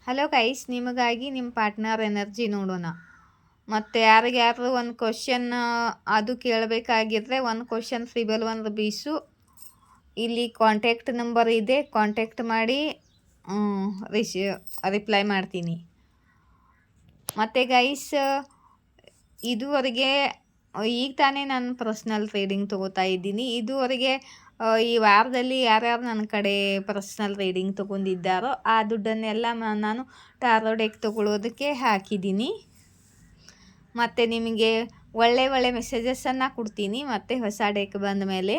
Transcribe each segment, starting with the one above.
Hello guys, ನಿಮಗಾಗಿ ನಿಮ್ಮ partner energy ನೋಡೋಣ. ಮತ್ತು ಯಾರಿಗಾರು ಒಂದು ಕ್ವಶನ್ ಅದು ಕೇಳಬೇಕಾಗಿದ್ರೆ ಒಂದು ಕ್ವಶನ್ ಸಿಬಲ್ ಒಂದು ಬೀಸು ಇಲ್ಲಿ ಕಾಂಟ್ಯಾಕ್ಟ್ ನಂಬರ್ ಇದೆ, ಕಾಂಟ್ಯಾಕ್ಟ್ ಮಾಡಿ ರಿಪ್ಲೈ ಮಾಡ್ತೀನಿ. ಮತ್ತು ಗೈಸ್, ಇದುವರೆಗೆ ಈಗ ತಾನೇ ನಾನು ಪರ್ಸ್ನಲ್ ರೀಡಿಂಗ್ ತೊಗೋತಾ ಇದ್ದೀನಿ. ಇದುವರೆಗೆ ಈ ವಾರದಲ್ಲಿ ಯಾರ್ಯಾರು ನನ್ನ ಕಡೆ ಪರ್ಸ್ನಲ್ ರೀಡಿಂಗ್ ತೊಗೊಂಡಿದ್ದಾರೋ ಆ ದುಡ್ಡನ್ನೆಲ್ಲ ನಾನು ಟಾರೋ ಡೆಕ್ ತೊಗೊಳ್ಳೋದಕ್ಕೆ ಹಾಕಿದ್ದೀನಿ. ಮತ್ತು ನಿಮಗೆ ಒಳ್ಳೆ ಮೆಸೇಜಸನ್ನು ಕೊಡ್ತೀನಿ. ಮತ್ತು ಹೊಸ ಡೆಕ್ ಬಂದ ಮೇಲೆ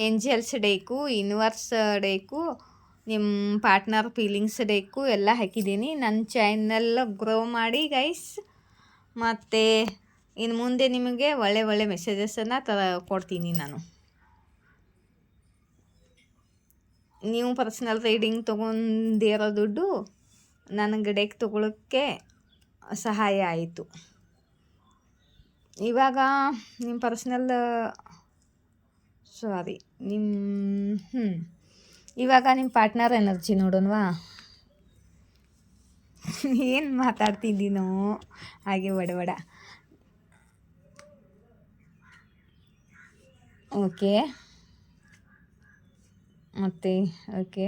ಏಂಜಲ್ಸ್ ಡೇಕು, ಯೂನಿವರ್ಸ್ ಡೇಕು, ನಿಮ್ಮ ಪಾರ್ಟ್ನರ್ ಫೀಲಿಂಗ್ಸ್ ಡೇಕು ಎಲ್ಲ ಹಾಕಿದ್ದೀನಿ. ನನ್ನ ಚಾನಲ್ ಗ್ರೋ ಮಾಡಿ ಗೈಸ್. ಮತ್ತು ಇನ್ನು ಮುಂದೆ ನಿಮಗೆ ಒಳ್ಳೆ ಮೆಸೇಜಸನ್ನು ಕೊಡ್ತೀನಿ ನಾನು. ನೀವು ಪರ್ಸ್ನಲ್ ರೀಡಿಂಗ್ ತೊಗೊಂಡಿರೋ ದುಡ್ಡು ನನಗೆ ಡೆಕ್ ತೊಗೊಳಕ್ಕೆ ಸಹಾಯ ಆಯಿತು. ಇವಾಗ ನಿಮ್ಮ ಇವಾಗ ನಿಮ್ಮ ಪಾರ್ಟ್ನರ್ ಎನರ್ಜಿ ನೋಡೋಣವಾ? ಏನು ಮಾತಾಡ್ತಿದ್ದೀನೋ ಹಾಗೆ ಒಡವಡ. ಓಕೆ, ಮತ್ತು ಓಕೆ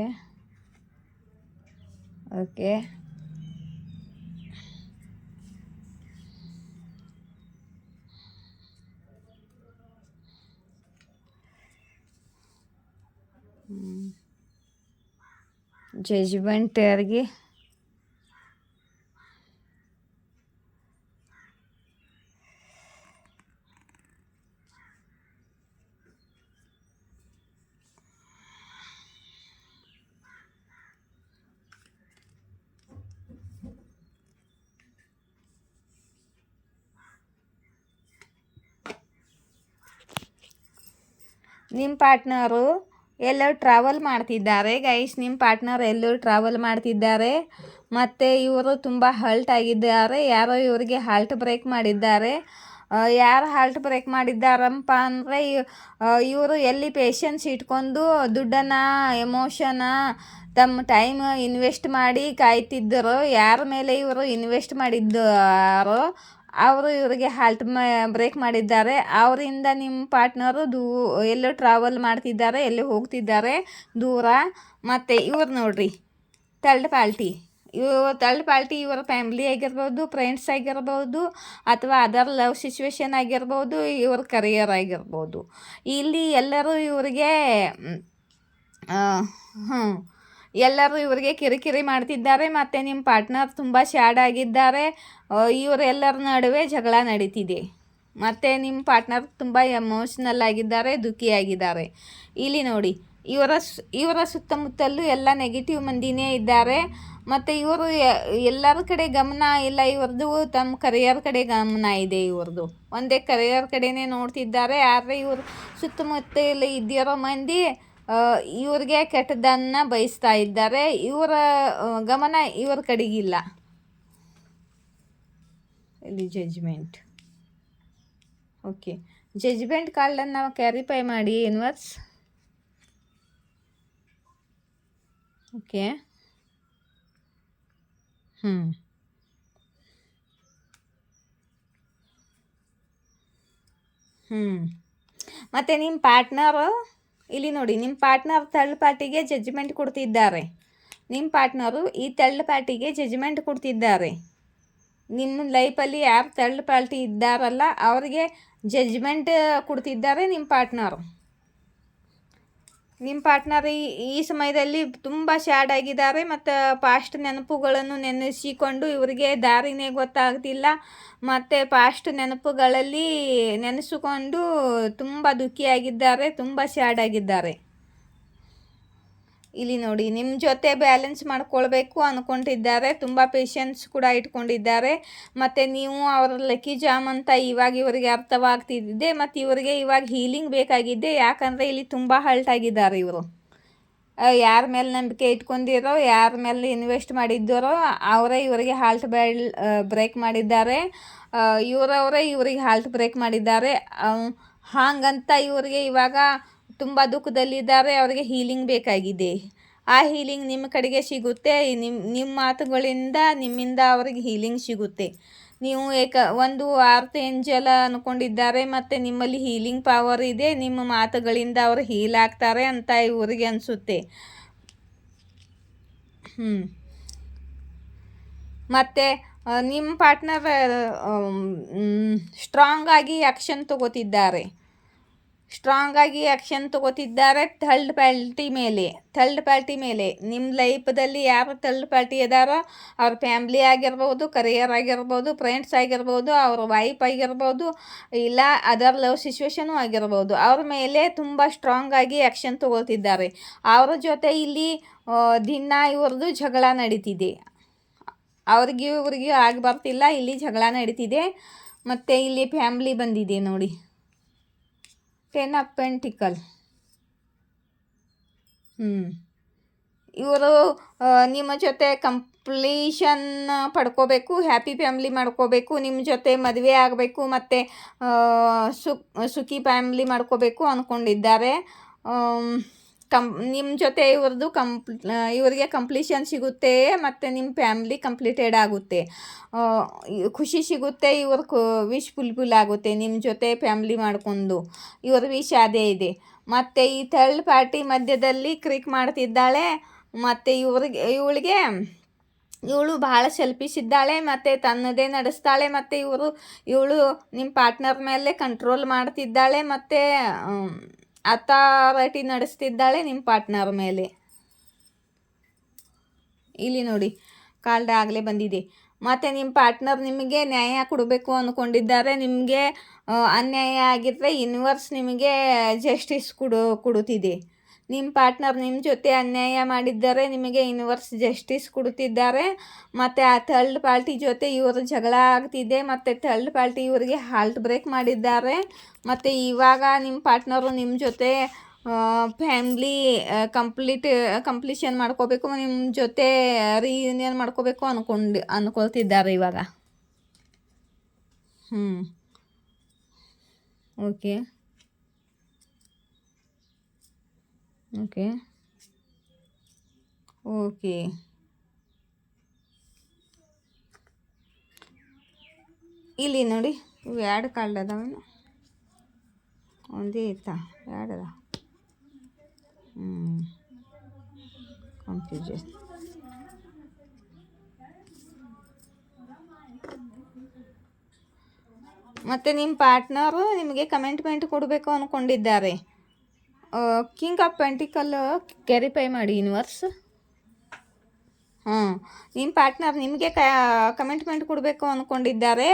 ಜಜ್ಮೆಂಟ್ ಯಾರಿಗೆ? ನಿಮ್ಮ ಪಾರ್ಟ್ನರು ಎಲ್ಲೋ ಟ್ರಾವೆಲ್ ಮಾಡ್ತಿದ್ದಾರೆ ಗೈಸ್. ನಿಮ್ಮ ಪಾರ್ಟ್ನರ್ ಎಲ್ಲೋ ಟ್ರಾವೆಲ್ ಮಾಡ್ತಿದ್ದಾರೆ ಮತ್ತು ಇವರು ತುಂಬ ಹರ್ಟ್ ಆಗಿದ್ದಾರೆ. ಯಾರೋ ಇವರಿಗೆ ಹಾಲ್ಟ್ ಬ್ರೇಕ್ ಮಾಡಿದ್ದಾರೆ. ಯಾರು ಹಾಲ್ಟ್ ಬ್ರೇಕ್ ಮಾಡಿದ್ದಾರಪ್ಪ ಅಂದರೆ ಇವರು ಎಲ್ಲಿ ಪೇಷನ್ಸ್ ಇಟ್ಕೊಂಡು ದುಡ್ಡನ್ನು, ಎಮೋಷನ, ತಮ್ಮ ಟೈಮ್ ಇನ್ವೆಸ್ಟ್ ಮಾಡಿ ಕಾಯ್ತಿದ್ದರೋ, ಯಾರ ಮೇಲೆ ಇವರು ಇನ್ವೆಸ್ಟ್ ಮಾಡಿದ್ದಾರೋ ಅವರು ಇವರಿಗೆ ಹಾಲ್ಟ್ ಬ್ರೇಕ್ ಮಾಡಿದ್ದಾರೆ. ಅವರಿಂದ ನಿಮ್ಮ ಪಾರ್ಟ್ನರು ಎಲ್ಲೋ ಟ್ರಾವೆಲ್ ಮಾಡ್ತಿದ್ದಾರೆ, ಎಲ್ಲೋ ಹೋಗ್ತಿದ್ದಾರೆ ದೂರ. ಮತ್ತು ಇವ್ರು ನೋಡ್ರಿ, ಥರ್ಡ್ ಪಾರ್ಟಿ ಇವರ ಫ್ಯಾಮಿಲಿ ಆಗಿರ್ಬೋದು, ಫ್ರೆಂಡ್ಸ್ ಆಗಿರ್ಬೋದು, ಅಥವಾ ಅದರ್ ಲವ್ ಸಿಚುವೇಶನ್ ಆಗಿರ್ಬೋದು, ಇವ್ರ ಕರಿಯರ್ ಆಗಿರ್ಬೋದು. ಇಲ್ಲಿ ಎಲ್ಲರೂ ಇವರಿಗೆ ಕಿರಿಕಿರಿ ಮಾಡ್ತಿದ್ದಾರೆ. ಮತ್ತು ನಿಮ್ಮ ಪಾರ್ಟ್ನರ್ ತುಂಬ ಸ್ಯಾಡ್ ಆಗಿದ್ದಾರೆ. ಇವರೆಲ್ಲರ ನಡುವೆ ಜಗಳ ನಡೀತಿದೆ. ಮತ್ತು ನಿಮ್ಮ ಪಾರ್ಟ್ನರ್ ತುಂಬ ಎಮೋಷ್ನಲ್ ಆಗಿದ್ದಾರೆ, ದುಃಖಿಯಾಗಿದ್ದಾರೆ. ಇಲ್ಲಿ ನೋಡಿ, ಇವರ ಸುತ್ತಮುತ್ತಲೂ ಎಲ್ಲ ನೆಗೆಟಿವ್ ಮಂದಿನೇ ಇದ್ದಾರೆ. ಮತ್ತು ಇವರು ಎಲ್ಲರ ಕಡೆ ಗಮನ ಇಲ್ಲ ಇವ್ರದ್ದು, ತಮ್ಮ ಕರಿಯರ್ ಕಡೆ ಗಮನ ಇದೆ ಇವ್ರದ್ದು. ಒಂದೇ ಕರಿಯರ್ ಕಡೆನೇ ನೋಡ್ತಿದ್ದಾರೆ. ಆದರೆ ಇವರು ಸುತ್ತಮುತ್ತಲು ಇದ್ದಿರೋ ಮಂದಿ ಇವ್ರಿಗೆ ಕೆಟ್ಟದನ್ನು ಬಯಸ್ತಾ ಇದ್ದಾರೆ. ಇವರ ಗಮನ ಇವ್ರ ಕಡೆಗಿಲ್ಲ. ಇಲ್ಲಿ ಜಜ್ಮೆಂಟ್. ಓಕೆ, ಜಜ್ಮೆಂಟ್ ಕಾರ್ಡನ್ನು ನಾವು ಕ್ಯಾರಿಫೈ ಮಾಡಿ ಯೂನಿವರ್ಸ್. ಓಕೆ, ಮತ್ತು ನಿಮ್ಮ ಪಾರ್ಟ್ನರು ಇಲ್ಲಿ ನೋಡಿ, ನಿಮ್ಮ ಪಾರ್ಟ್ನರ್ ಥರ್ಡ್ ಪಾರ್ಟಿಗೆ ಜಜ್ಮೆಂಟ್ ಕೊಡ್ತಿದ್ದಾರೆ. ನಿಮ್ಮ ಪಾರ್ಟ್ನರು ಈ ಥರ್ಡ್ ಪಾರ್ಟಿಗೆ ಜಜ್ಮೆಂಟ್ ಕೊಡ್ತಿದ್ದಾರೆ. ನಿಮ್ಮ ಲೈಫಲ್ಲಿ ಯಾರು ಥರ್ಡ್ ಪಾರ್ಟಿ ಇದ್ದಾರಲ್ಲ ಅವರಿಗೆ ಜಜ್ಮೆಂಟ್ ಕೊಡ್ತಿದ್ದಾರೆ ನಿಮ್ಮ ಪಾರ್ಟ್ನರ್ ಈ ಸಮಯದಲ್ಲಿ ತುಂಬ ಸ್ಯಾಡ್ ಆಗಿದ್ದಾರೆ. ಮತ್ತು ಪಾಸ್ಟ್ ನೆನಪುಗಳನ್ನು ನೆನೆಸಿಕೊಂಡು ಇವರಿಗೆ ದಾರಿನೇ ಗೊತ್ತಾಗ್ತಿಲ್ಲ. ಮತ್ತು ಪಾಸ್ಟ್ ನೆನಪುಗಳಲ್ಲಿ ನೆನೆಸಿಕೊಂಡು ತುಂಬ ದುಃಖಿಯಾಗಿದ್ದಾರೆ, ತುಂಬ ಸ್ಯಾಡ್ ಆಗಿದ್ದಾರೆ. ಇಲ್ಲಿ ನೋಡಿ, ನಿಮ್ಮ ಜೊತೆ ಬ್ಯಾಲೆನ್ಸ್ ಮಾಡ್ಕೊಳ್ಬೇಕು ಅಂದ್ಕೊಂಡಿದ್ದಾರೆ. ತುಂಬ ಪೇಷನ್ಸ್ ಕೂಡ ಇಟ್ಕೊಂಡಿದ್ದಾರೆ. ಮತ್ತು ನೀವು ಅವರ ಲಕ್ಕಿ ಜಾಮ್ ಅಂತ ಇವಾಗ ಇವರಿಗೆ ಅರ್ಥವಾಗ್ತಿದ್ದೆ. ಮತ್ತು ಇವರಿಗೆ ಇವಾಗ ಹೀಲಿಂಗ್ ಬೇಕಾಗಿದ್ದೆ. ಯಾಕಂದರೆ ಇಲ್ಲಿ ತುಂಬ ಹರ್ಟ್ ಆಗಿದ್ದಾರೆ ಇವರು. ಯಾರ ಮೇಲೆ ನಂಬಿಕೆ ಇಟ್ಕೊಂಡಿರೋ, ಯಾರ ಮೇಲೆ ಇನ್ವೆಸ್ಟ್ ಮಾಡಿದ್ದಾರೋ ಅವರೇ ಇವರಿಗೆ ಹಾಲ್ಟ್ ಬ್ರೇಕ್ ಮಾಡಿದ್ದಾರೆ. ಇವರವರೇ ಇವರಿಗೆ ಹಾಲ್ಟ್ ಬ್ರೇಕ್ ಮಾಡಿದ್ದಾರೆ. ಹಾಗಂತ ಇವರಿಗೆ ಇವಾಗ ತುಂಬ ದುಃಖದಲ್ಲಿದ್ದಾರೆ. ಅವರಿಗೆ ಹೀಲಿಂಗ್ ಬೇಕಾಗಿದೆ. ಆ ಹೀಲಿಂಗ್ ನಿಮ್ಮ ಕಡೆಗೆ ಸಿಗುತ್ತೆ. ನಿಮ್ಮ ಮಾತುಗಳಿಂದ ನಿಮ್ಮಿಂದ ಅವ್ರಿಗೆ ಹೀಲಿಂಗ್ ಸಿಗುತ್ತೆ. ನೀವು ಒಂದು ಆರ್ತ್ ಏಂಜಲ್ ಅಂದ್ಕೊಂಡಿದ್ದಾರೆ ಮತ್ತು ನಿಮ್ಮಲ್ಲಿ ಹೀಲಿಂಗ್ ಪವರ್ ಇದೆ, ನಿಮ್ಮ ಮಾತುಗಳಿಂದ ಅವರು ಹೀಲ್ ಆಗ್ತಾರೆ ಅಂತ ಇವರಿಗೆ ಅನಿಸುತ್ತೆ. ಮತ್ತು ನಿಮ್ಮ ಪಾರ್ಟ್ನರ್ ಸ್ಟ್ರಾಂಗ್ ಆಗಿ ಆ್ಯಕ್ಷನ್ ತಗೋತಿದ್ದಾರೆ. ಥರ್ಡ್ ಪಾರ್ಟಿ ಮೇಲೆ ನಿಮ್ಮ ಲೈಫದಲ್ಲಿ ಯಾರು ಥರ್ಡ್ ಪಾರ್ಟಿ ಇದ್ದಾರೋ ಅವ್ರ ಫ್ಯಾಮ್ಲಿ ಆಗಿರ್ಬೋದು, ಕರಿಯರ್ ಆಗಿರ್ಬೋದು, ಫ್ರೆಂಡ್ಸ್ ಆಗಿರ್ಬೋದು, ಅವ್ರ ವೈಫ್ ಆಗಿರ್ಬೋದು, ಇಲ್ಲ ಅದರ್ ಲವ್ ಸಿಚುವೇಶನು ಆಗಿರ್ಬೋದು, ಅವ್ರ ಮೇಲೆ ತುಂಬ ಸ್ಟ್ರಾಂಗ್ ಆಗಿ ಆ್ಯಕ್ಷನ್ ತಗೋತಿದ್ದಾರೆ. ಅವ್ರ ಜೊತೆ ಇಲ್ಲಿ ದಿನ ಇವ್ರದ್ದು ಜಗಳ ನಡೀತಿದೆ. ಇವ್ರಿಗೆ ಆಗಿ ಬರ್ತಿಲ್ಲ, ಇಲ್ಲಿ ಜಗಳ ನಡೀತಿದೆ. ಮತ್ತು ಇಲ್ಲಿ ಫ್ಯಾಮ್ಲಿ ಬಂದಿದೆ ನೋಡಿ, 10 ಆಫ್ ಪೆಂಟಿಕಲ್. ಇವರು ನಿಮ್ಮ ಜೊತೆ ಕಂಪ್ಲೀಷನ್ ಪಡ್ಕೋಬೇಕು, ಹ್ಯಾಪಿ ಫ್ಯಾಮ್ಲಿ ಮಾಡ್ಕೋಬೇಕು, ನಿಮ್ಮ ಜೊತೆ ಮದುವೆ ಆಗಬೇಕು ಮತ್ತು ಸುಖಿ ಫ್ಯಾಮ್ಲಿ ಮಾಡ್ಕೋಬೇಕು ಅಂದ್ಕೊಂಡಿದ್ದಾರೆ. ನಿಮ್ಮ ಜೊತೆ ಇವರಿಗೆ ಕಂಪ್ಲೀಷನ್ ಸಿಗುತ್ತೆ ಮತ್ತು ನಿಮ್ಮ ಫ್ಯಾಮ್ಲಿ ಕಂಪ್ಲೀಟೆಡ್ ಆಗುತ್ತೆ, ಖುಷಿ ಸಿಗುತ್ತೆ, ಇವ್ರ ವಿಶ್ ಫುಲ್ಫಿಲ್ ಆಗುತ್ತೆ. ನಿಮ್ಮ ಜೊತೆ ಫ್ಯಾಮ್ಲಿ ಮಾಡ್ಕೊಂಡು ಇವ್ರ ವಿಶ್ ಅದೇ ಇದೆ. ಮತ್ತು ಈ ಥರ್ಡ್ ಪಾರ್ಟಿ ಮಧ್ಯದಲ್ಲಿ ಕ್ರಿಕ್ ಮಾಡ್ತಿದ್ದಾಳೆ ಮತ್ತು ಇವಳು ಭಾಳ ಸೆಲ್ಫಿಶ್ ಇದ್ದಾಳೆ ಮತ್ತು ತನ್ನದೇ ನಡೆಸ್ತಾಳೆ. ಮತ್ತು ಇವಳು ನಿಮ್ಮ ಪಾರ್ಟ್ನರ್ ಮೇಲೆ ಕಂಟ್ರೋಲ್ ಮಾಡ್ತಿದ್ದಾಳೆ ಮತ್ತು ಅಥಾರಿಟಿ ನಡೆಸ್ತಿದ್ದಾಳೆ ನಿಮ್ಮ ಪಾರ್ಟ್ನರ್ ಮೇಲೆ. ಇಲ್ಲಿ ನೋಡಿ ಕಾರ್ಡ್ ಆಗಲೇ ಬಂದಿದೆ. ಮತ್ತು ನಿಮ್ಮ ಪಾರ್ಟ್ನರ್ ನಿಮಗೆ ನ್ಯಾಯ ಕೊಡಬೇಕು ಅಂದ್ಕೊಂಡಿದ್ದಾರೆ. ನಿಮಗೆ ಅನ್ಯಾಯ ಆಗಿದ್ದರೆ ಯೂನಿವರ್ಸ್ ನಿಮಗೆ ಜಸ್ಟಿಸ್ ಕೊಡುತ್ತಿದೆ. ನಿಮ್ಮ ಪಾರ್ಟ್ನರ್ ನಿಮ್ಮ ಜೊತೆ ಅನ್ಯಾಯ ಮಾಡಿದ್ದಾರೆ, ನಿಮಗೆ ಯೂನಿವರ್ಸ್ ಜಸ್ಟಿಸ್ ಕೊಡುತ್ತಿದ್ದಾರೆ. ಮತ್ತು ಆ ಥರ್ಡ್ ಪಾರ್ಟಿ ಜೊತೆ ಇವರು ಜಗಳ ಆಗ್ತಿದೆ ಮತ್ತು ಥರ್ಡ್ ಪಾರ್ಟಿ ಇವರಿಗೆ ಹಾರ್ಟ್ ಬ್ರೇಕ್ ಮಾಡಿದ್ದಾರೆ. ಮತ್ತು ಇವಾಗ ನಿಮ್ಮ ಪಾರ್ಟ್ನರು ನಿಮ್ಮ ಜೊತೆ ಫ್ಯಾಮ್ಲಿ ಕಂಪ್ಲೀಷನ್ ಮಾಡ್ಕೋಬೇಕು, ನಿಮ್ಮ ಜೊತೆ ರಿಯೂನಿಯನ್ ಮಾಡ್ಕೋಬೇಕು ಅಂದ್ಕೊಳ್ತಿದ್ದಾರೆ ಇವಾಗ. ಓಕೆ ಓಕೆ ಓಕೆ ಇಲ್ಲಿ ನೋಡಿ, ಇವು 2 ಕಾರ್ಡ್ ಅದಾವೇನು, ಒಂದೇ ಇತ್ತಾ 2 ಅದ. ಕನ್ಫ್ಯೂಷನ್. ಮತ್ತು ನಿಮ್ಮ ಪಾರ್ಟ್ನರು ನಿಮಗೆ ಕಮೆಂಟ್ಮೆಂಟ್ ಕೊಡಬೇಕು ಅಂದ್ಕೊಂಡಿದ್ದಾರೆ. ಕಿಂಗ್ ಆಫ್ ಪೆಂಟಿಕಲ್ ಕ್ಯಾರಿಫೈ ಮಾಡಿ ಯೂನಿವರ್ಸ್. ನಿಮ್ಮ ಪಾರ್ಟ್ನರ್ ನಿಮಗೆ ಕಮೆಂಟ್ಮೆಂಟ್ ಕೊಡಬೇಕು ಅಂದ್ಕೊಂಡಿದ್ದಾರೆ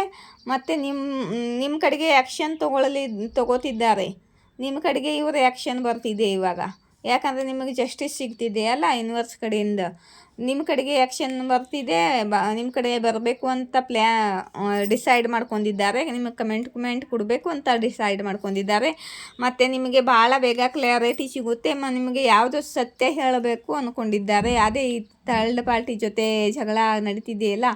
ಮತ್ತು ನಿಮ್ಮ ಕಡೆಗೆ ಆ್ಯಕ್ಷನ್ ತಗೋತಿದ್ದಾರೆ. ನಿಮ್ಮ ಕಡೆಗೆ ಇವರು ಆ್ಯಕ್ಷನ್ ಬರ್ತಿದೆ ಇವಾಗ. ಯಾಕಂದರೆ ನಿಮಗೆ ಜಸ್ಟಿಸ್ ಸಿಗ್ತಿದೆ ಅಲ್ಲ ಯೂನಿವರ್ಸ್ ಕಡೆಯಿಂದ. ನಿಮ್ಮ ಕಡೆಗೆ ಆ್ಯಕ್ಷನ್ ಬರ್ತಿದೆ, ನಿಮ್ಮ ಕಡೆ ಬರಬೇಕು ಅಂತ ಡಿಸೈಡ್ ಮಾಡ್ಕೊಂಡಿದ್ದಾರೆ. ನಿಮಗೆ ಕಮೆಂಟ್ ಕೊಡಬೇಕು ಅಂತ ಡಿಸೈಡ್ ಮಾಡ್ಕೊಂಡಿದ್ದಾರೆ. ಮತ್ತು ನಿಮಗೆ ಭಾಳ ಬೇಗ ಕ್ಲಾರಿಟಿ ಸಿಗುತ್ತೆ. ನಿಮಗೆ ಯಾವುದು ಸತ್ಯ ಹೇಳಬೇಕು ಅಂದ್ಕೊಂಡಿದ್ದಾರೆ. ಅದೇ ಈ ಥರ್ಡ್ ಪಾರ್ಟಿ ಜೊತೆ ಜಗಳ ನಡೀತಿದೆಯಲ್ಲ,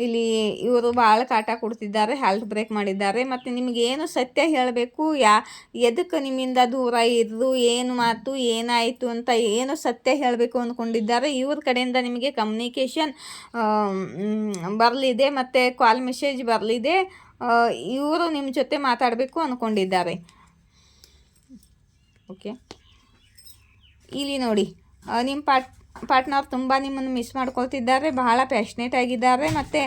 ಇಲ್ಲಿ ಇವರು ಭಾಳ ಕಾಟ ಕೊಡ್ತಿದ್ದಾರೆ, ಹಾರ್ಟ್ ಬ್ರೇಕ್ ಮಾಡಿದ್ದಾರೆ. ಮತ್ತು ನಿಮಗೇನು ಸತ್ಯ ಹೇಳಬೇಕು, ಎದಕ್ಕೆ ನಿಮ್ಮಿಂದ ದೂರ ಇದ್ದು, ಏನು ಮಾತು ಏನಾಯಿತು ಅಂತ ಏನು ಸತ್ಯ ಹೇಳಬೇಕು ಅಂದ್ಕೊಂಡಿದ್ದಾರೆ. ಇವ್ರ ಕಡೆಯಿಂದ ನಿಮಗೆ ಕಮ್ಯುನಿಕೇಷನ್ ಬರಲಿದೆ ಮತ್ತು ಕಾಲ್ ಮೆಸೇಜ್ ಬರಲಿದೆ. ಇವರು ನಿಮ್ಮ ಜೊತೆ ಮಾತಾಡಬೇಕು ಅಂದ್ಕೊಂಡಿದ್ದಾರೆ. ಓಕೆ, ಇಲ್ಲಿ ನೋಡಿ, ನಿಮ್ಮ ಪಾರ್ಟ್ನರ್ ತುಂಬ ನಿಮ್ಮನ್ನು ಮಿಸ್ ಮಾಡ್ಕೊಳ್ತಿದ್ದಾರೆ, ಬಹಳ ಪ್ಯಾಷನೇಟ್ ಆಗಿದ್ದಾರೆ ಮತ್ತು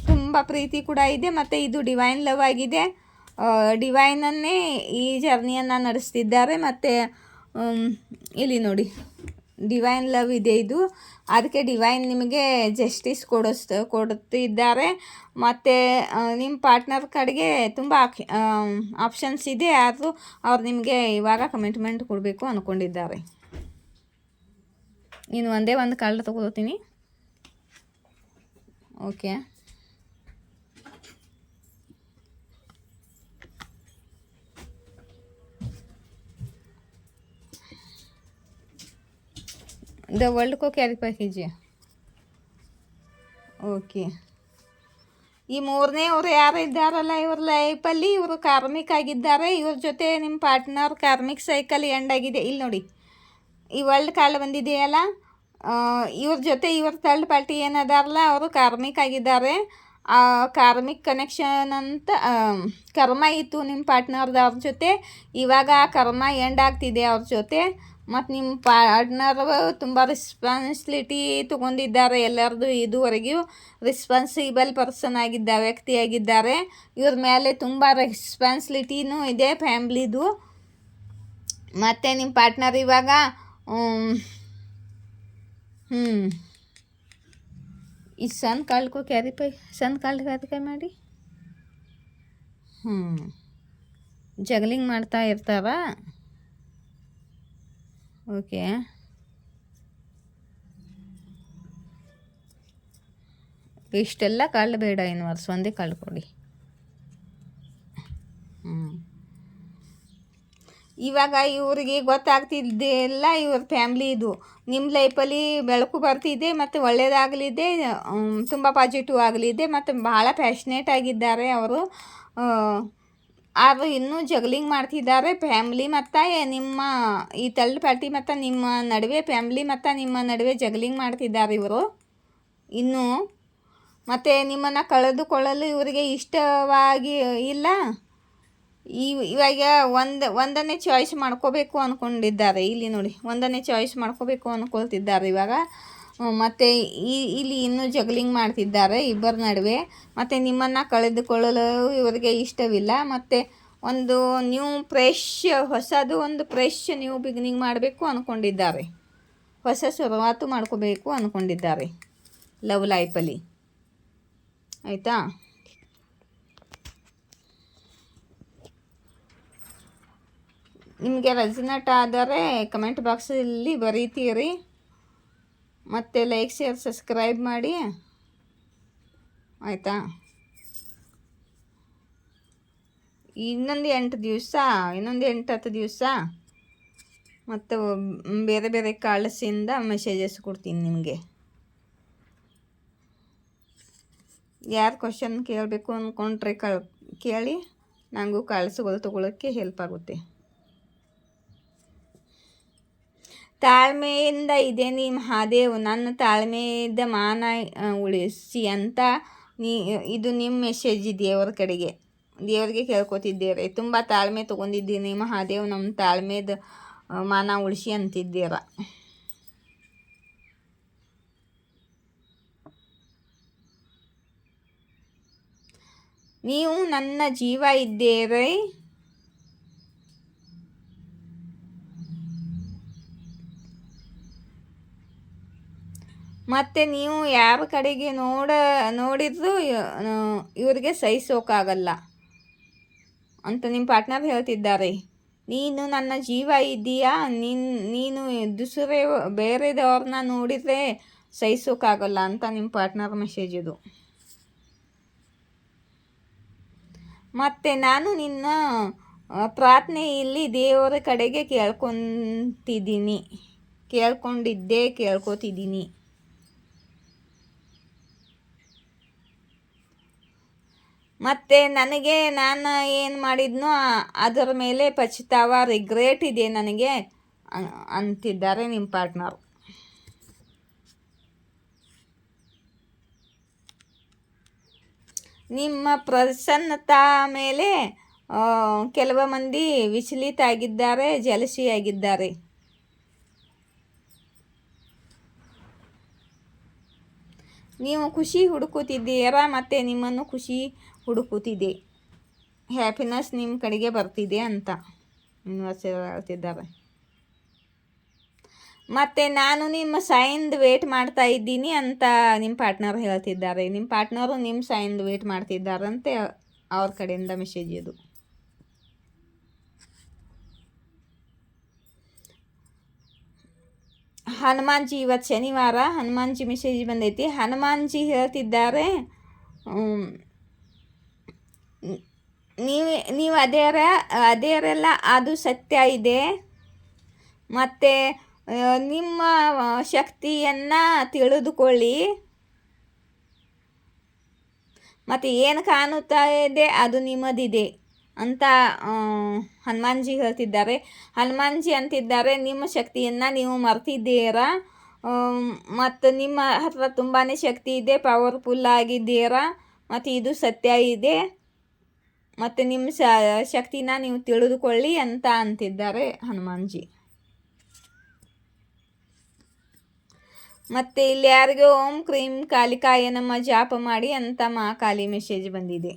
ತುಂಬ ಪ್ರೀತಿ ಕೂಡ ಇದೆ. ಮತ್ತು ಇದು ಡಿವೈನ್ ಲವ್ ಆಗಿದೆ. ಡಿವೈನನ್ನೇ ಈ ಜರ್ನಿಯನ್ನು ನಡೆಸ್ತಿದ್ದಾರೆ. ಮತ್ತು ಇಲ್ಲಿ ನೋಡಿ, ಡಿವೈನ್ ಲವ್ ಇದೆ ಇದು. ಅದಕ್ಕೆ ಡಿವೈನ್ ನಿಮಗೆ ಜಸ್ಟಿಸ್ ಕೊಡುತ್ತಿದ್ದಾರೆ. ಮತ್ತು ನಿಮ್ಮ ಪಾರ್ಟ್ನರ್ ಕಡೆಗೆ ತುಂಬ ಆಪ್ಷನ್ಸ್ ಇದೆ, ಆದರೂ ಅವ್ರು ನಿಮಗೆ ಇವಾಗ ಕಮಿಟ್ಮೆಂಟ್ ಕೊಡಬೇಕು ಅಂದ್ಕೊಂಡಿದ್ದಾರೆ. ನೀನು ಒಂದೇ ಒಂದು ಕಾರ್ಡ್ ತಗೋತೀನಿ. ಓಕೆ, द वर्ल्ड को क्लैरिफाई कीजिए. ಓಕೆ, ಈ ಮೂರನೇವ್ರು ಯಾರು ಇದ್ದಾರಲ್ಲ, ಇವ್ರ ಲೈಫಲ್ಲಿ ಇವರು ಕಾರ್ಮಿಕ್ ಆಗಿದ್ದಾರೆ. ಇವ್ರ ಜೊತೆ ನಿಮ್ಮ ಪಾರ್ಟ್ನರ್ ಕಾರ್ಮಿಕ್ ಸೈಕಲ್ ಎಂಡ್ ಆಗಿದೆ. ಇಲ್ಲಿ ನೋಡಿ, ಈ ವರ್ಲ್ಡ್ ಕಾರ್ಡ್ ಬಂದಿದೆಯಲ್ಲ, ಇವ್ರ ಜೊತೆ ಇವ್ರ ಥರ್ಡ್ ಪಾರ್ಟಿ ಏನದಾರಲ್ಲ ಅವರು ಕಾರ್ಮಿಕ್ ಆಗಿದ್ದಾರೆ. ಕಾರ್ಮಿಕ್ ಕನೆಕ್ಷನ್ ಅಂತ ಕರ್ಮ ಇತ್ತು ನಿಮ್ಮ ಪಾರ್ಟ್ನರ್ದು ಅವ್ರ ಜೊತೆ. ಇವಾಗ ಆ ಕರ್ಮ ಎಂಡ್ ಆಗ್ತಿದೆ ಅವ್ರ ಜೊತೆ. ಮತ್ತು ನಿಮ್ಮ ಪಾರ್ಟ್ನರ್ ತುಂಬ ರೆಸ್ಪಾನ್ಸಿಬಿಲಿಟಿ ತೊಗೊಂಡಿದ್ದಾರೆ ಎಲ್ಲರದು. ಇದುವರೆಗೂ ರೆಸ್ಪಾನ್ಸಿಬಲ್ ಪರ್ಸನ್ ವ್ಯಕ್ತಿಯಾಗಿದ್ದಾರೆ. ಇವ್ರ ಮೇಲೆ ತುಂಬ ರೆಸ್ಪಾನ್ಸಿಬಿಲಿಟಿನೂ ಇದೆ ಫ್ಯಾಮ್ಲಿದು. ಮತ್ತು ನಿಮ್ಮ ಪಾರ್ಟ್ನರ್ ಇವಾಗ ಈ ಸನ್ ಕಾರ್ಡ್ಕೋ ಕ್ಯಾರಿಫೈ ಸನ್ ಕಾರ್ಡ್ ಕ್ಯಾರಿಫೈ ಮಾಡಿ ಜಗ್ಲಿಂಗ್ ಮಾಡ್ತಾ ಇರ್ತಾರ. ಓಕೆ, ಇಷ್ಟೆಲ್ಲ ಕಾರ್ಡ್ ಬೇಡ, ಯೂನಿವರ್ಸ್ ಒಂದೇ ಕಾರ್ಡ್ ಕೊಡಿ. ಇವಾಗ ಇವ್ರಿಗೆ ಗೊತ್ತಾಗ್ತಿದ್ದೆಲ್ಲ ಇವ್ರ ಫ್ಯಾಮ್ಲಿದು. ನಿಮ್ಮ ಲೈಫಲ್ಲಿ ಬೆಳಕು ಬರ್ತಿದೆ ಮತ್ತು ಒಳ್ಳೆಯದಾಗಲಿದೆ, ತುಂಬ ಪಾಸಿಟಿವ್ ಆಗಲಿದೆ ಮತ್ತು ಭಾಳ ಪ್ಯಾಷನೇಟ್ ಆಗಿದ್ದಾರೆ ಅವರು. ಆದರೂ ಇನ್ನೂ ಜಗ್ಲಿಂಗ್ ಮಾಡ್ತಿದ್ದಾರೆ ಫ್ಯಾಮ್ಲಿ ಮತ್ತು ನಿಮ್ಮ ಈ ಥರ್ಡ್ ಪಾರ್ಟಿ ಮತ್ತು ನಿಮ್ಮ ನಡುವೆ. ಫ್ಯಾಮ್ಲಿ ಮತ್ತು ನಿಮ್ಮ ನಡುವೆ ಜಗ್ಲಿಂಗ್ ಮಾಡ್ತಿದ್ದಾರೆ ಇವರು ಇನ್ನೂ. ಮತ್ತು ನಿಮ್ಮನ್ನು ಕಳೆದುಕೊಳ್ಳಲು ಇವರಿಗೆ ಇಷ್ಟವಾಗಿ ಇಲ್ಲ. ಇವಾಗ ಒಂದನ್ನೇ ಚಾಯ್ಸ್ ಮಾಡ್ಕೋಬೇಕು ಅಂದ್ಕೊಂಡಿದ್ದಾರೆ. ಇಲ್ಲಿ ನೋಡಿ, ಒಂದನ್ನೇ ಚಾಯ್ಸ್ ಮಾಡ್ಕೋಬೇಕು ಅಂದ್ಕೊಳ್ತಿದ್ದಾರೆ ಇವಾಗ. ಮತ್ತು ಇಲ್ಲಿ ಇನ್ನೂ ಜಗ್ಲಿಂಗ್ ಮಾಡ್ತಿದ್ದಾರೆ ಇಬ್ಬರ ನಡುವೆ. ಮತ್ತು ನಿಮ್ಮನ್ನು ಕಳೆದುಕೊಳ್ಳಲು ಇವರಿಗೆ ಇಷ್ಟವಿಲ್ಲ. ಮತ್ತು ಒಂದು ಫ್ರೆಶ್ ನ್ಯೂ ಬಿಗಿನಿಂಗ್ ಮಾಡಬೇಕು ಅಂದ್ಕೊಂಡಿದ್ದಾರೆ. ಹೊಸ ಶುರುವಾತು ಮಾಡ್ಕೋಬೇಕು ಅಂದ್ಕೊಂಡಿದ್ದಾರೆ ಲವ್ ಲೈಫಲ್ಲಿ. ಆಯಿತಾ? ನಿಮಗೆ ರೆಸನೇಟ್ ಆದರೆ ಕಮೆಂಟ್ ಬಾಕ್ಸಲ್ಲಿ ಬರೀತೀರಿ. ಮತ್ತು ಲೈಕ್, ಶೇರ್, ಸಬ್ಸ್ಕ್ರೈಬ್ ಮಾಡಿ. ಆಯಿತಾ? ಇನ್ನೊಂದು 8 ದಿವಸ, ಇನ್ನೊಂದು 8-10 ದಿವಸ ಮತ್ತು ಬೇರೆ ಬೇರೆ ಕಾಲ್ಸಿಂದ ಮೆಸೇಜಸ್ ಕೊಡ್ತೀನಿ ನಿಮಗೆ. ಯಾರು ಕ್ವಶನ್ ಕೇಳಬೇಕು ಅಂದ್ಕೊಂಡ್ರೆ ಕೇಳಿ, ನನಗೂ ಕಾಲ್ಸ್ಗಳು ತೊಗೊಳಕ್ಕೆ ಹೆಲ್ಪ್ ಆಗುತ್ತೆ. ತಾಳ್ಮೆಯಿಂದ ಇದೆ ನಿಮ್ಮ ಮಹಾದೇವ್, ನನ್ನ ತಾಳ್ಮೆಯಿಂದ ಮಾನ ಉಳಿಸಿ ಅಂತ ಇದು ನಿಮ್ಮ ಮೆಸೇಜ್ ದೇವರ ಕಡೆಗೆ. ದೇವರಿಗೆ ಕೇಳ್ಕೊತಿದ್ದೀರಿ. ತುಂಬ ತಾಳ್ಮೆ ತೊಗೊಂಡಿದ್ದೀನಿ ಮಹಾದೇವ್, ನಮ್ಮ ತಾಳ್ಮೆದ ಮಾನ ಉಳಿಸಿ ಅಂತಿದ್ದೀರ. ನೀವು ನನ್ನ ಜೀವ ಇದ್ದೀರಿ. ಮತ್ತು ನೀವು ಯಾರ ಕಡೆಗೆ ನೋಡಿದ್ರು ಇವರಿಗೆ ಸಹಿಸೋಕ್ಕಾಗಲ್ಲ ಅಂತ ನಿಮ್ಮ ಪಾರ್ಟ್ನರ್ ಹೇಳ್ತಿದ್ದಾರೆ. ನೀನು ನನ್ನ ಜೀವ ಇದ್ದೀಯಾ, ನೀನು ಬೇರೆದವ್ರನ್ನ ನೋಡಿದರೆ ಸಹಿಸೋಕ್ಕಾಗಲ್ಲ ಅಂತ ನಿಮ್ಮ ಪಾರ್ಟ್ನರ್ ಮೆಸೇಜ್ ಇದು. ಮತ್ತು ನಾನು ನಿನ್ನ ಪ್ರಾರ್ಥನೆಯಲ್ಲಿ ದೇವರ ಕಡೆಗೆ ಕೇಳ್ಕೊತಿದ್ದೀನಿ. ಮತ್ತು ನಾನು ಏನು ಮಾಡಿದ್ನೋ ಅದರ ಮೇಲೆ ಪಶ್ಚಾತ್ತಾಪ, ರಿಗ್ರೆಟ್ ಇದೆ ನನಗೆ ಅಂತಿದ್ದಾರೆ ನಿಮ್ಮ ಪಾರ್ಟ್ನರ್. ನಿಮ್ಮ ಪ್ರಸನ್ನತಾ ಮೇಲೆ ಕೆಲವು ಮಂದಿ ವಿಚಲಿತ ಆಗಿದ್ದಾರೆ, ಜಲಸಿಯಾಗಿದ್ದಾರೆ. ನೀವು ಖುಷಿ ಹುಡುಕುತ್ತಿದ್ದೀರಾ ಮತ್ತು ನಿಮ್ಮನ್ನು ಖುಷಿ ಹುಡುಕುತ್ತಿದೆ. ಹ್ಯಾಪಿನೆಸ್ ನಿಮ್ಮ ಕಡೆಗೆ ಬರ್ತಿದೆ ಅಂತ ಯೂನಿವರ್ಸ್ ಹೇಳ್ತಿದ್ದಾರೆ. ಮತ್ತು ನಾನು ನಿಮ್ಮ ಸೈನ್ದು ವೇಟ್ ಮಾಡ್ತಾ ಇದ್ದೀನಿ ಅಂತ ನಿಮ್ಮ ಪಾರ್ಟ್ನರ್ ಹೇಳ್ತಿದ್ದಾರೆ. ನಿಮ್ಮ ಪಾರ್ಟ್ನರು ನಿಮ್ಮ ಸೈನ್ದು ವೇಟ್ ಮಾಡ್ತಿದ್ದಾರಂತೆ, ಅವ್ರ ಕಡೆಯಿಂದ ಮೆಸೇಜ್ ಇದು. ಹನುಮಾನ್ಜಿ, ಇವತ್ತು ಶನಿವಾರ ಹನುಮಾನ್ಜಿ ಮೆಸೇಜ್ ಬಂದೈತಿ. ಹನುಮಾನ್ಜಿ ಹೇಳ್ತಿದ್ದಾರೆ, ನೀವು ಅದೇರೆಲ್ಲ ಅದು ಸತ್ಯ ಇದೆ. ಮತ್ತು ನಿಮ್ಮ ಶಕ್ತಿಯನ್ನು ತಿಳಿದುಕೊಳ್ಳಿ. ಮತ್ತು ಏನು ಕಾಣುತ್ತಾ ಇದೆ ಅದು ನಿಮ್ಮದಿದೆ. ಅಂತ ಹನುಮಾನ್ಜಿ ಹೇಳ್ತಿದ್ದಾರೆ. ಹನುಮಾನ್ಜಿ ಅಂತಿದ್ದಾರೆ, ನಿಮ್ಮ ಶಕ್ತಿಯನ್ನು ನೀವು ಮರ್ತಿದ್ದೀರಾ ಮತ್ತು ನಿಮ್ಮ ಹತ್ರ ತುಂಬಾ ಶಕ್ತಿ ಇದೆ, ಪವರ್ಫುಲ್ ಆಗಿದ್ದೀರಾ ಮತ್ತು ಇದು ಸತ್ಯ ಇದೆ ಮತ್ತು ನಿಮ್ಮ ಶಕ್ತಿನ ನೀವು ತಿಳಿದುಕೊಳ್ಳಿ ಅಂತ ಅಂತಿದ್ದಾರೆ ಹನುಮಾನ್ಜಿ. ಮತ್ತು ಇಲ್ಲಿ ಯಾರಿಗೂ ಓಂ ಕ್ರೀಂ ಕಾಲಿಕಾಯ ನಮ್ಮ ಜಾಪ ಮಾಡಿ ಅಂತ ಮಹಾಕಾಲಿ ಮೆಸೇಜ್ ಬಂದಿದೆ.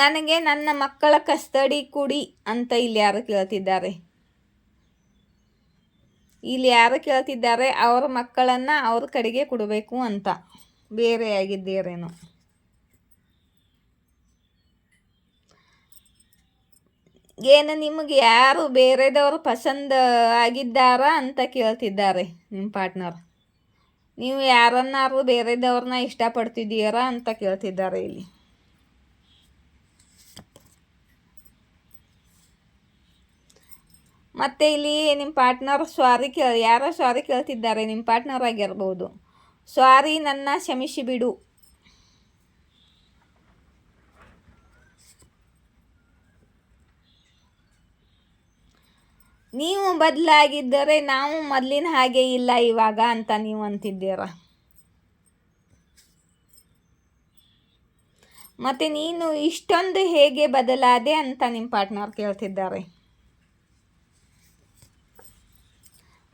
ನನಗೆ ನನ್ನ ಮಕ್ಕಳ ಕಸ್ಟಡಿ ಕೊಡಿ ಅಂತ ಇಲ್ಲಿ ಯಾರು ಕೇಳ್ತಿದ್ದಾರೆ. ಇಲ್ಲಿ ಯಾರು ಕೇಳ್ತಿದ್ದಾರೆ ಅವ್ರ ಮಕ್ಕಳನ್ನು ಅವ್ರ ಕಡೆಗೆ ಕೊಡಬೇಕು ಅಂತ, ಬೇರೆ ಆಗಿದ್ದೀರೇನೋ. ಏನು ನಿಮಗೆ ಯಾರು ಬೇರೆದವರು ಪಸಂದ್ ಆಗಿದ್ದಾರಾ ಅಂತ ಕೇಳ್ತಿದ್ದಾರೆ ನಿಮ್ಮ ಪಾರ್ಟ್ನರ್. ನೀವು ಯಾರನ್ನಾರು ಬೇರೆದವ್ರನ್ನ ಇಷ್ಟಪಡ್ತಿದ್ದೀರಾ ಅಂತ ಕೇಳ್ತಿದ್ದಾರೆ ಇಲ್ಲಿ. ಮತ್ತು ಇಲ್ಲಿ ನಿಮ್ಮ ಪಾರ್ಟ್ನರ್ ಯಾರೋ ಸಾರಿ ಕೇಳ್ತಿದ್ದಾರೆ, ನಿಮ್ಮ ಪಾರ್ಟ್ನರ್ ಆಗಿರ್ಬೋದು. ಸಾರಿ, ನನ್ನ ಕ್ಷಮಿಸಿ ಬಿಡು. ನೀವು ಬದಲಾಗಿದ್ದರೆ ನಾವು ಮೊದಲಿನ ಹಾಗೆ ಇಲ್ಲ ಇವಾಗ ಅಂತ ನೀವು ಅಂತಿದ್ದೀರ. ಮತ್ತು ನೀನು ಇಷ್ಟೊಂದು ಹೇಗೆ ಬದಲಾದೆ ಅಂತ ನಿಮ್ಮ ಪಾರ್ಟ್ನರ್ ಕೇಳ್ತಿದ್ದಾರೆ.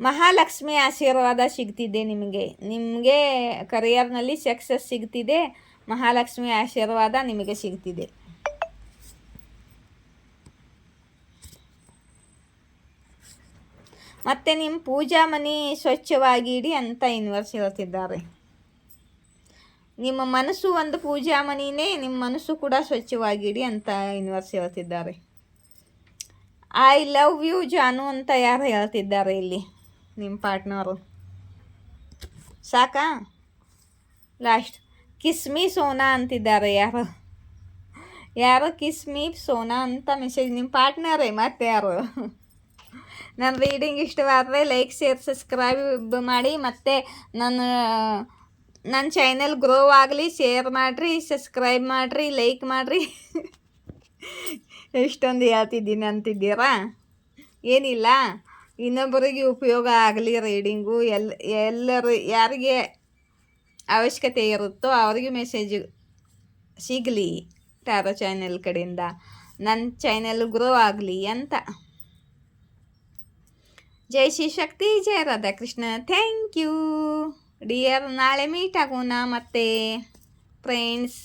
ಮಹಾಲಕ್ಷ್ಮಿ ಆಶೀರ್ವಾದ ಸಿಗ್ತಿದೆ ನಿಮಗೆ ಕರಿಯರ್ನಲ್ಲಿ ಸಕ್ಸಸ್ ಸಿಗ್ತಿದೆ. ಮಹಾಲಕ್ಷ್ಮಿ ಆಶೀರ್ವಾದ ನಿಮಗೆ ಸಿಗ್ತಿದೆ. ಮತ್ತು ನಿಮ್ಮ ಪೂಜಾ ಮನೆ ಸ್ವಚ್ಛವಾಗಿ ಇಡಿ ಅಂತ ಯೂನಿವರ್ಸ್ ಹೇಳ್ತಿದ್ದಾರೆ. ನಿಮ್ಮ ಮನಸ್ಸು ಒಂದು ಪೂಜಾ ಮನಿನೇ, ನಿಮ್ಮ ಮನಸ್ಸು ಕೂಡ ಸ್ವಚ್ಛವಾಗಿಡಿ ಅಂತ ಯೂನಿವರ್ಸ್ ಹೇಳ್ತಿದ್ದಾರೆ. ಐ ಲವ್ ಯು ಜಾನು ಅಂತ ಯಾರು ಹೇಳ್ತಿದ್ದಾರೆ ಇಲ್ಲಿ ನಿಮ್ಮ ಪಾರ್ಟ್ನರು. ಸಾಕಾ? ಲಾಸ್ಟ್ ಕಿಸ್ಮಿ ಸೋನಾ ಅಂತಿದ್ದಾರೆ. ಯಾರು ಕಿಸ್ಮಿ ಸೋನಾ ಅಂತ ಮೆಸೇಜ್ ನಿಮ್ಮ ಪಾರ್ಟ್ನರೇ, ಮತ್ತೆ ಯಾರು? ನನ್ನ ರೀಡಿಂಗ್ ಇಷ್ಟವಾದರೆ ಲೈಕ್, ಶೇರ್, ಸಬ್ಸ್ಕ್ರೈಬ್ ಮಾಡಿ. ಮತ್ತು ನನ್ನ ಚಾನೆಲ್ ಗ್ರೋ ಆಗಲಿ, ಶೇರ್ ಮಾಡಿರಿ, ಸಬ್ಸ್ಕ್ರೈಬ್ ಮಾಡಿರಿ, ಲೈಕ್ ಮಾಡಿರಿ. ಎಷ್ಟೊಂದು ಹೇಳ್ತಿದ್ದೀನಿ ಅಂತಿದ್ದೀರಾ? ಏನಿಲ್ಲ, ಇನ್ನೊಬ್ಬರಿಗೆ ಉಪಯೋಗ ಆಗಲಿ ರೀಡಿಂಗು. ಎಲ್ಲರೂ ಯಾರಿಗೆ ಅವಶ್ಯಕತೆ ಇರುತ್ತೋ ಅವರಿಗೆ ಮೆಸೇಜ್ ಸಿಗಲಿ ಟ್ಯಾರೋ ಚಾನೆಲ್ ಕಡೆಯಿಂದ, ನನ್ನ ಚಾನೆಲ್ ಗ್ರೋ ಆಗಲಿ ಅಂತ. ಜೈ ಶ್ರೀ ಶಕ್ತಿ, ಜಯ ರಾಧಾಕೃಷ್ಣ. Thank you dear. ನಾಳೆ ಮೀಟ್ ಆಗೋಣ ಮತ್ತೆ ಫ್ರೆಂಡ್ಸ್.